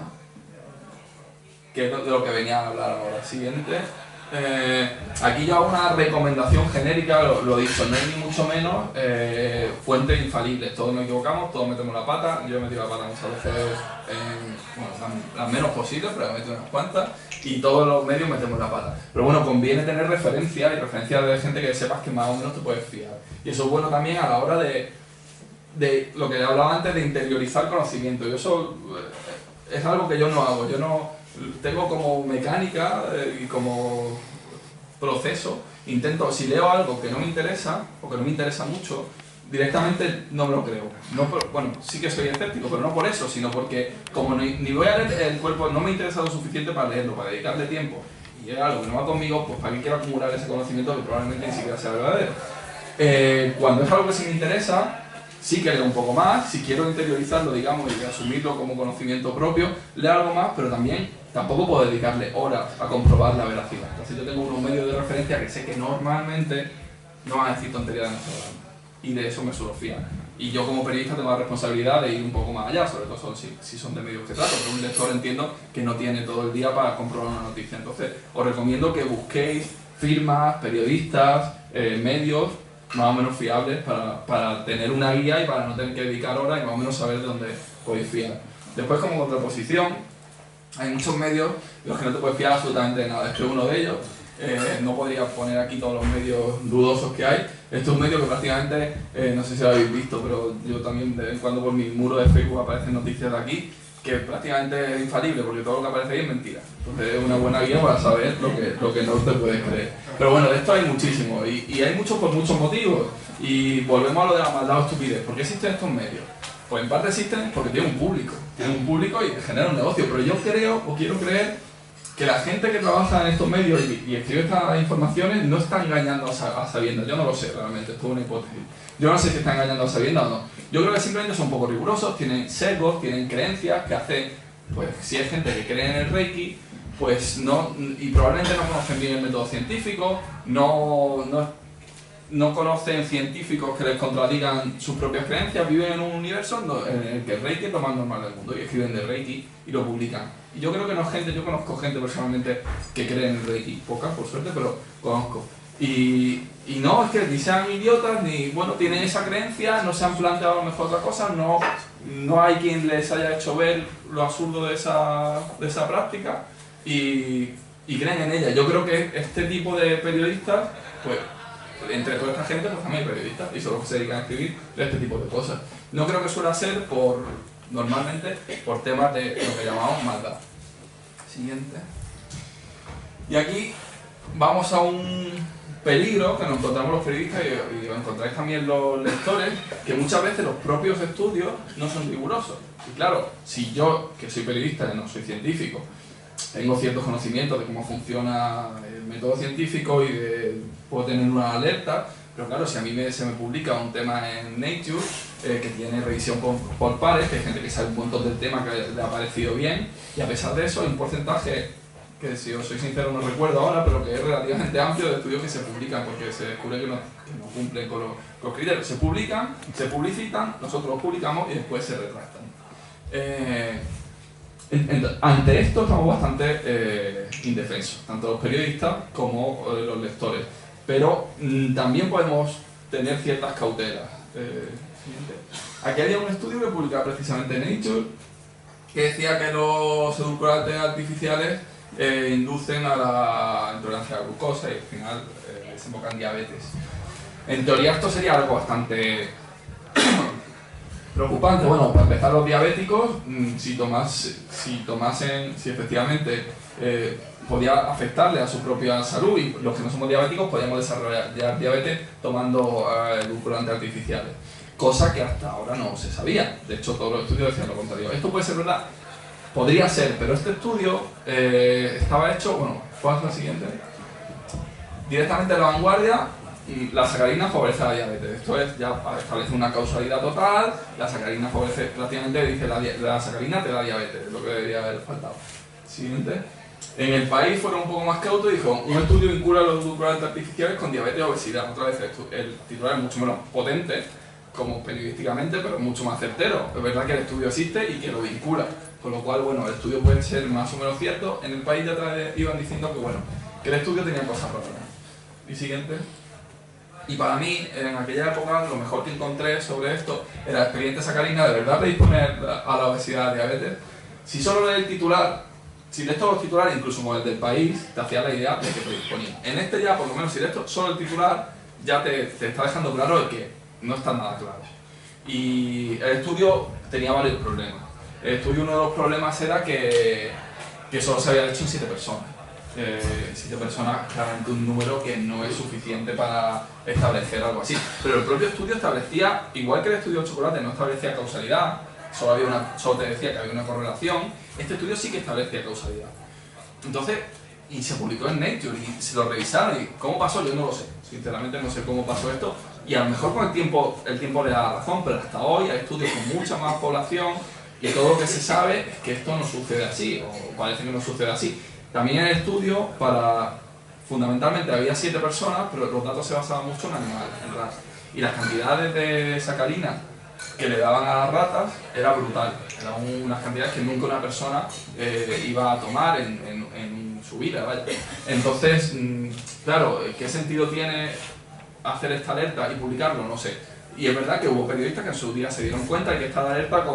Que es de lo que venía a hablar ahora. Siguiente. Aquí yo hago una recomendación genérica, lo he dicho, no hay ni mucho menos fuentes infalibles. Todos nos equivocamos, todos metemos la pata. Yo he metido la pata muchas veces, bueno, las menos posibles, pero he metido unas cuantas. Y todos los medios metemos la pata. Pero bueno, conviene tener referencias y referencias de gente que sepas que más o menos te puedes fiar. Y eso es bueno también a la hora de lo que hablaba antes, de interiorizar conocimiento. Y eso es algo que yo no hago. Yo no tengo como mecánica y como proceso. Intento, si leo algo que no me interesa o que no me interesa mucho, directamente no me lo creo. No bueno, sí que soy escéptico, pero no por eso, sino porque como ni voy a leer el cuerpo, no me interesa lo suficiente para leerlo, para dedicarle tiempo, y es algo que no va conmigo, pues para qué quiero acumular ese conocimiento que probablemente ni siquiera sea verdadero. Cuando es algo que sí me interesa, sí que leo un poco más, si quiero interiorizarlo, digamos, y asumirlo como conocimiento propio, leo algo más, pero tampoco puedo dedicarle horas a comprobar la veracidad. Entonces yo tengo unos medios de referencia que sé que normalmente no van a decir tonterías de nuestro programa, y de eso me suelo fiar. Y yo como periodista tengo la responsabilidad de ir un poco más allá, sobre todo si son de medios que trato, pero un lector entiendo que no tiene todo el día para comprobar una noticia. Entonces os recomiendo que busquéis firmas, periodistas, medios más o menos fiables para tener una guía y para no tener que dedicar horas y más o menos saber de dónde podéis fiar. Después, como contraposición, hay muchos medios de los que no te puedes fiar absolutamente de nada. Este es uno de ellos. No podría poner aquí todos los medios dudosos que hay. Este es un medio que prácticamente, no sé si lo habéis visto, pero yo también de vez en cuando por mi muro de Facebook aparecen noticias de aquí, que prácticamente es infalible, porque todo lo que aparece ahí es mentira. Entonces es una buena guía para saber lo que no te puedes creer. Pero bueno, de esto hay muchísimo, y hay muchos por muchos motivos. Y volvemos a lo de la maldad o estupidez. ¿Por qué existen estos medios? Pues en parte existen porque tienen un público y generan un negocio. Pero yo creo, o quiero creer, que la gente que trabaja en estos medios y escribe estas informaciones no está engañando a sabiendas. Yo no lo sé realmente, esto es una hipótesis. Yo no sé si está engañando a sabiendas o no. Yo creo que simplemente son un poco rigurosos, tienen sesgos, tienen creencias que hacen, pues si hay gente que cree en el Reiki, pues no, y probablemente no conocen bien el método científico, no conocen científicos que les contradigan sus propias creencias, viven en un universo en el que el Reiki es lo más normal del mundo y escriben de Reiki y lo publican. Y yo creo que no es gente, yo conozco gente personalmente que cree en el Reiki, pocas por suerte, pero conozco. Y no es que ni sean idiotas, ni bueno, tienen esa creencia, no se han planteado a lo mejor otra cosa, no hay quien les haya hecho ver lo absurdo de esa práctica y creen en ella. Yo creo que este tipo de periodistas, pues entre toda esta gente, pues también hay periodistas y son los que se dedican a escribir de este tipo de cosas. No creo que suele ser normalmente por temas de lo que llamamos maldad. Siguiente. Y aquí vamos a un peligro que nos encontramos los periodistas y lo encontráis también los lectores, que muchas veces los propios estudios no son rigurosos. Y claro, si yo, que soy periodista y no soy científico, tengo ciertos conocimientos de cómo funciona el método científico y puedo tener una alerta, pero claro, si a mí se me publica un tema en Nature que tiene revisión por pares, que hay gente que sabe un montón del tema que le ha parecido bien, y a pesar de eso hay un porcentaje que, si os soy sincero, no recuerdo ahora, pero que es relativamente amplio, de estudios que se publican porque se descubre que no cumplen con los criterios. Se publican, se publicitan, nosotros los publicamos y después se retractan. Ante esto estamos bastante indefensos, tanto los periodistas como los lectores, pero también podemos tener ciertas cautelas. Aquí había un estudio que publicaba precisamente en Nature que decía que los edulcorantes artificiales inducen a la intolerancia a la glucosa y al final desembocan en diabetes. En teoría esto sería algo bastante preocupante. Bueno, para empezar, los diabéticos, si efectivamente podía afectarle a su propia salud, y los que no somos diabéticos podíamos desarrollar diabetes tomando edulcorantes artificiales, cosa que hasta ahora no se sabía. De hecho, todos los estudios decían lo contrario. Esto puede ser verdad, Podría ser, pero este estudio estaba hecho, bueno, ¿cuál es la siguiente? Directamente de la vanguardia, la sacarina favorece la diabetes. Esto es, ya establece una causalidad total, la sacarina favorece, prácticamente dice la sacarina te da diabetes, es lo que debería haber faltado. Siguiente. En el país fueron un poco más cautos y dijo, un estudio vincula los edulcorantes artificiales con diabetes y obesidad. Otra vez, el titular es mucho menos potente, como periodísticamente, pero mucho más certero. Es verdad que el estudio existe y que lo vincula, con lo cual, bueno, el estudio puede ser más o menos cierto. En el país de atrás iban diciendo que, bueno, que el estudio tenía cosas raras. Y siguiente. Y para mí, en aquella época, lo mejor que encontré sobre esto era la expediente sacarina de verdad predisponer a la obesidad, diabetes. Si solo lees el titular, si lees todos los titulares, incluso como el del país, te hacía la idea de que predisponía. En este ya, por lo menos, si lees solo el titular, ya te está dejando claro de que no está nada claro. Y el estudio tenía varios problemas. El estudio, uno de los problemas era que solo se había hecho en 7 personas. 7 personas, claramente un número que no es suficiente para establecer algo así. Pero el propio estudio establecía, igual que el estudio del chocolate no establecía causalidad, solo te decía que había una correlación, este estudio sí que establecía causalidad. Entonces, y se publicó en Nature y se lo revisaron y ¿cómo pasó? Yo no lo sé, sinceramente no sé cómo pasó esto y a lo mejor con el tiempo le da la razón, pero hasta hoy hay estudios con mucha más población y todo lo que se sabe es que esto no sucede así, o parece que no sucede así. También en el estudio, fundamentalmente había 7 personas, pero los datos se basaban mucho en animales, en ratas. Y las cantidades de sacarina que le daban a las ratas era brutal. Eran unas cantidades que nunca una persona iba a tomar en su vida, vaya. Entonces, claro, ¿qué sentido tiene hacer esta alerta y publicarlo? No sé. Y es verdad que hubo periodistas que en su día se dieron cuenta de que esta alerta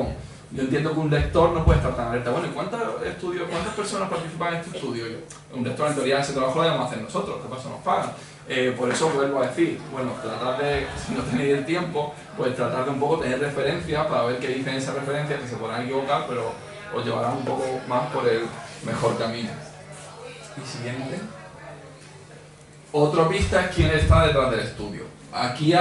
yo entiendo que un lector no puede estar tan alerta. Bueno, ¿y cuántas personas participan en este estudio? Un lector, en teoría, ese trabajo lo debemos hacer nosotros, ¿qué pasa? Nos pagan. Por eso vuelvo a decir, bueno, tratar de, si no tenéis el tiempo, pues tratar de un poco tener referencias para ver qué dicen esas referencias, que se podrán equivocar, pero os llevarán un poco más por el mejor camino. Y siguiente. Otra pista es quién está detrás del estudio. Aquí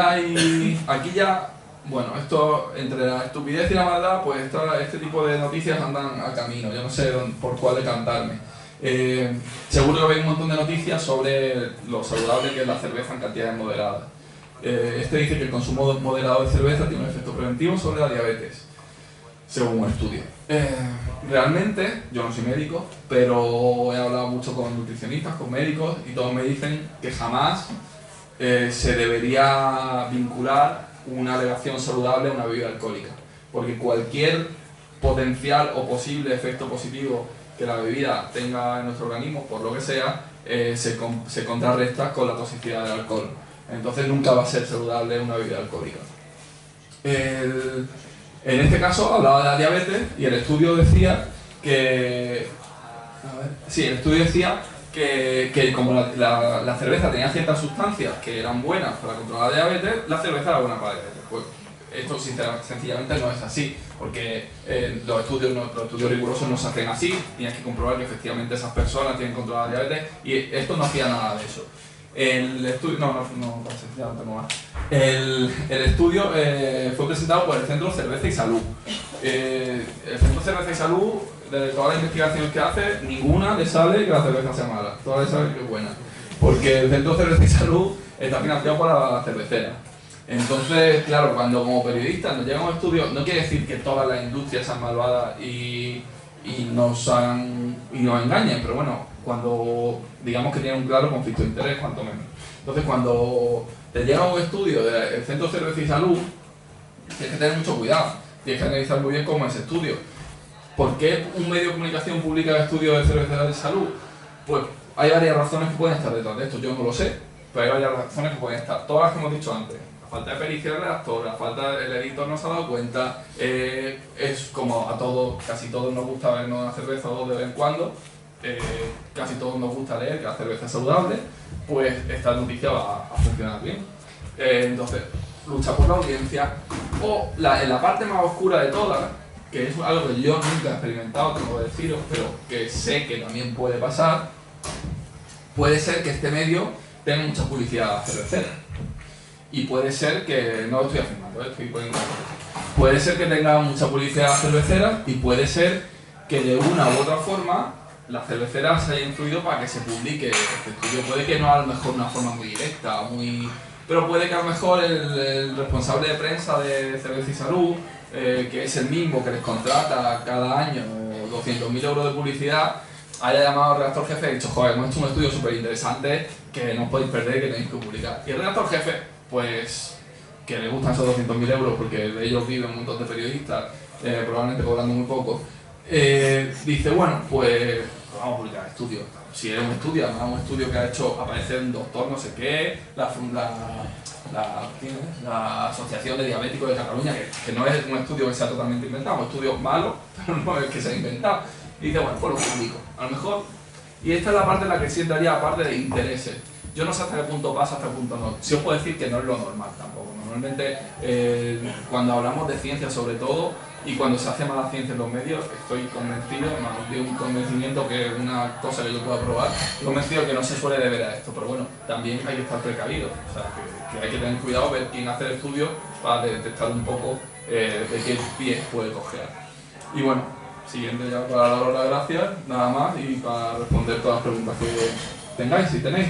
ya... Bueno, esto, entre la estupidez y la maldad, pues este tipo de noticias andan a camino. Yo no sé por cuál decantarme. Seguro que veis un montón de noticias sobre lo saludable que es la cerveza en cantidades moderadas. Este dice que el consumo moderado de cerveza tiene un efecto preventivo sobre la diabetes, según un estudio. Realmente, yo no soy médico, pero he hablado mucho con nutricionistas, con médicos, y todos me dicen que jamás se debería vincular una alegación saludable a una bebida alcohólica, porque cualquier potencial o posible efecto positivo que la bebida tenga en nuestro organismo, por lo que sea, se contrarresta con la toxicidad del alcohol. Entonces nunca va a ser saludable una bebida alcohólica. En este caso hablaba de la diabetes y el estudio decía que... que como la cerveza tenía ciertas sustancias que eran buenas para controlar la diabetes, la cerveza era buena para la diabetes. Pues esto sencillamente no es así, porque los estudios rigurosos no se hacen así, tienes que comprobar que efectivamente esas personas tienen controlada la diabetes y esto no hacía nada de eso. El estudio, el estudio fue presentado por el Centro Cerveza y Salud. El Centro Cerveza y Salud, de todas las investigaciones que hace, ninguna le sale que la cerveza sea mala, todas le sale que es buena. Porque el Centro Cerveza y Salud está financiado por la cervecera. Entonces, claro, cuando como periodistas nos llega un estudio, no quiere decir que todas las industrias sean malvadas y nos engañen, pero bueno, cuando digamos que tienen un claro conflicto de interés, cuanto menos. Entonces, cuando te llega un estudio del Centro Cerveza y Salud, tienes que tener mucho cuidado, tienes que analizar muy bien cómo es ese estudio. ¿Por qué un medio de comunicación publica estudios de cerveza y salud? Pues hay varias razones que pueden estar detrás de esto, yo no lo sé, pero hay varias razones que pueden estar, todas las que hemos dicho antes. La falta de pericia del redactor, la falta del editor no se ha dado cuenta, es como a todos, casi todos nos gusta vernos una cerveza o dos de vez en cuando, casi todos nos gusta leer que la cerveza es saludable, pues esta noticia va a funcionar bien. Entonces, lucha por la audiencia, o en la parte más oscura de todas, que es algo que yo nunca he experimentado, tengo que deciros, pero que sé que también puede pasar, puede ser que este medio tenga mucha publicidad cervecera. Y puede ser que, no lo estoy afirmando, estoy poniendo, puede ser que tenga mucha publicidad cervecera y puede ser que de una u otra forma la cervecera se haya influido para que se publique este estudio. Puede que no a lo mejor de una forma muy directa, pero puede que a lo mejor el responsable de prensa de Cerveza y Salud, que es el mismo que les contrata cada año 200.000 euros de publicidad, haya llamado al redactor jefe y dicho, joder, hemos hecho un estudio súper interesante que no os podéis perder, que tenéis que publicar. Y el redactor jefe, pues, que le gustan esos 200.000 euros porque de ellos viven un montón de periodistas, probablemente cobrando muy poco, dice, bueno, pues vamos a publicar estudios. Si es un estudio, además un estudio que ha hecho aparecer un doctor no sé qué, la Asociación de Diabéticos de Cataluña, que no es un estudio que sea totalmente inventado, un estudio malo, pero no es que se ha inventado. Y dice, bueno, pues lo publico. A lo mejor, y esta es la parte en la que sí entraría parte de intereses. Yo no sé hasta qué punto pasa, hasta qué punto no. Sí os puedo decir que no es lo normal tampoco. Normalmente, cuando hablamos de ciencia sobre todo, y cuando se hace mala ciencia en los medios, estoy convencido, más de un convencimiento que una cosa que yo pueda probar, estoy convencido que no se suele deber a esto, pero bueno, también hay que estar precavido, o sea, que hay que tener cuidado, ver quién hace el estudio para detectar un poco de qué pie puede coger. Y bueno, siguiente ya para daros las gracias, nada más, y para responder todas las preguntas que tengáis, si tenéis.